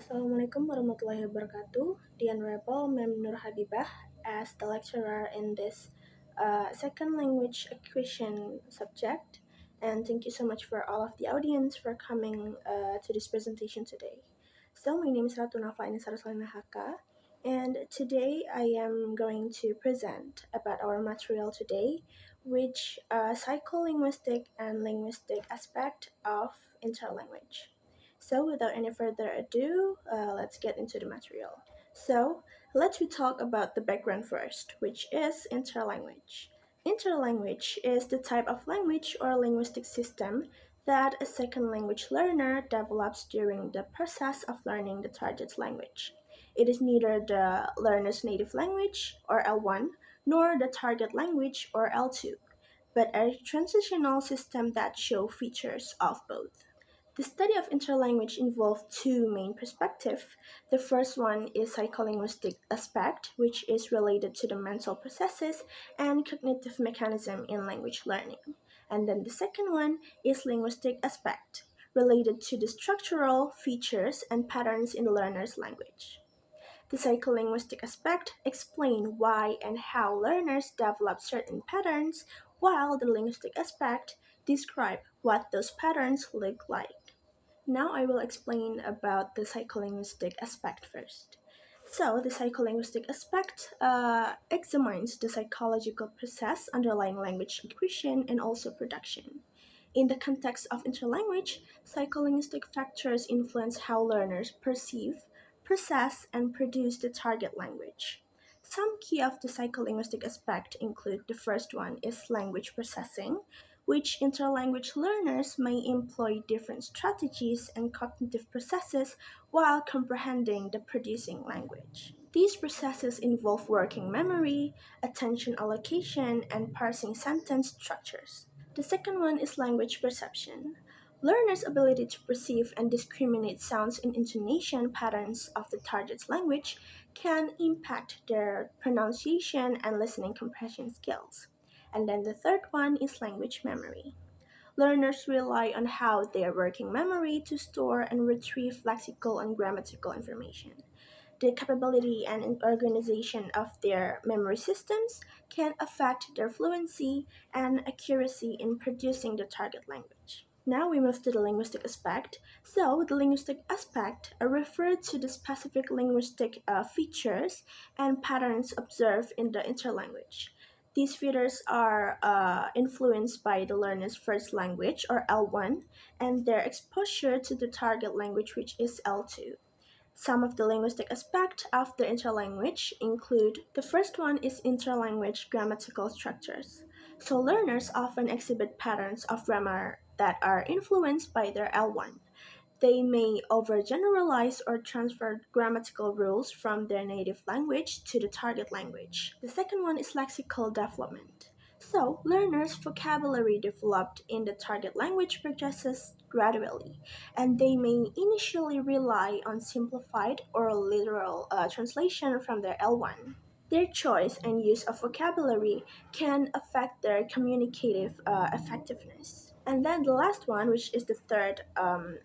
Assalamualaikum warahmatullahi wabarakatuh. The Honorable Mem Nur Habibah as the lecturer in this second language acquisition subject. And thank you so much for all of the audience for coming to this presentation today. So my name is Ratu Nafla Annisaa Rosalina and today I am going to present about our material today, which psycholinguistic and linguistic aspect of interlanguage. So without any further ado, let's get into the material. So let's talk about the background first, which is interlanguage. Interlanguage is the type of language or linguistic system that a second language learner develops during the process of learning the target language. It is neither the learner's native language, or L1, nor the target language, or L2, but a transitional system that shows features of both. The study of interlanguage involves two main perspectives. The first one is psycholinguistic aspect, which is related to the mental processes and cognitive mechanism in language learning. And then the second one is linguistic aspect, related to the structural features and patterns in the learner's language. The psycholinguistic aspect explains why and how learners develop certain patterns, while the linguistic aspect describes what those patterns look like. Now I will explain about the psycholinguistic aspect first. So the psycholinguistic aspect examines the psychological process underlying language acquisition and also production. In the context of interlanguage, psycholinguistic factors influence how learners perceive, process, and produce the target language. Some key of the psycholinguistic aspect include the first one is language processing, which interlanguage learners may employ different strategies and cognitive processes while comprehending the producing language. These processes involve working memory, attention allocation, and parsing sentence structures. The second one is language perception. Learners' ability to perceive and discriminate sounds and intonation patterns of the target's language can impact their pronunciation and listening comprehension skills. And then the third one is language memory. Learners rely on how their working memory to store and retrieve lexical and grammatical information. The capability and organization of their memory systems can affect their fluency and accuracy in producing the target language. Now we move to the linguistic aspect. So the linguistic aspect refers to the specific linguistic features and patterns observed in the interlanguage. These features are influenced by the learner's first language, or L1, and their exposure to the target language, which is L2. Some of the linguistic aspects of the interlanguage include the first one is interlanguage grammatical structures. So learners often exhibit patterns of grammar that are influenced by their L1. They may overgeneralize or transfer grammatical rules from their native language to the target language. The second one is lexical development. So, learners' vocabulary developed in the target language progresses gradually, and they may initially rely on simplified or literal translation from their L1. Their choice and use of vocabulary can affect their communicative effectiveness. And then the last one, which is the third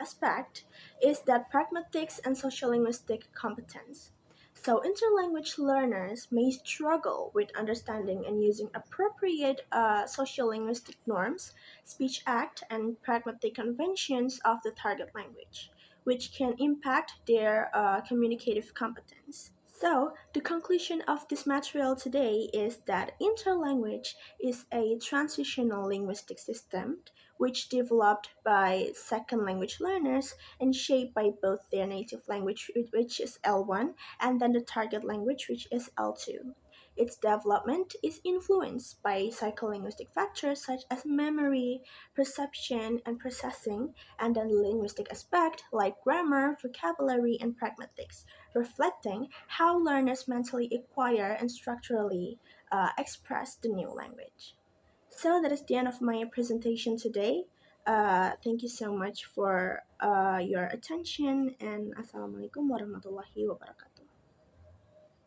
aspect, is that pragmatics and sociolinguistic competence. So interlanguage learners may struggle with understanding and using appropriate sociolinguistic norms, speech act, and pragmatic conventions of the target language, which can impact their communicative competence. So, the conclusion of this material today is that interlanguage is a transitional linguistic system which developed by second language learners and shaped by both their native language, which is L1, and then the target language, which is L2. Its development is influenced by psycholinguistic factors such as memory, perception, and processing, and then the linguistic aspect like grammar, vocabulary, and pragmatics, reflecting how learners mentally acquire and structurally express the new language. So that is the end of my presentation today. Thank you so much for your attention, and Assalamualaikum warahmatullahi wabarakatuh.